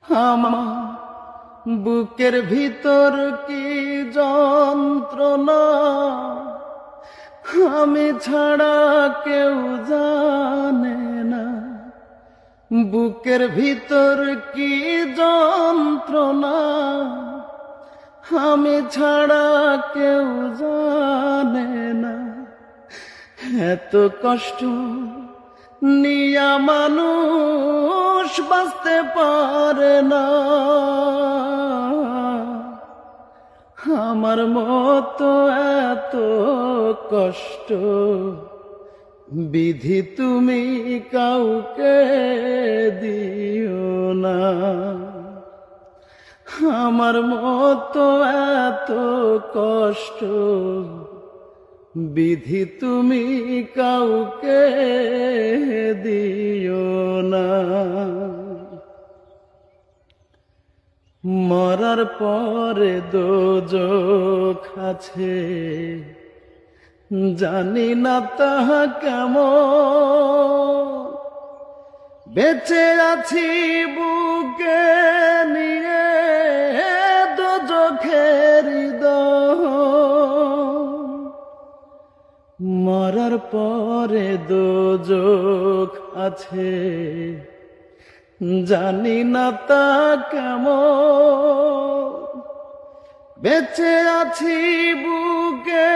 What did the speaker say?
আমার বুকের ভিতর কি যন্ত্রণা, আমি ছাড়া কেউ জানে না। বুকের ভিতর কি যন্ত্রণা, আমি ছাড়া কেউ জানে না। এত কষ্ট নিয়া মানুষ বাঁচতে পারে না। আমার মতো এত কষ্ট বিধি তুমি কাউকে দিও না। আমার মতো এত কষ্ট বিধি তুমি কাউকে দিও না। মরার পরে দোজখ আছে, জানি না তাহা কেমন। বেঁচে আছি বুকে নিয়ে দোজখের দহন। মরার পরে দোজখ আছে, জানি না তা কেমন। বেঁচে আছি বুকে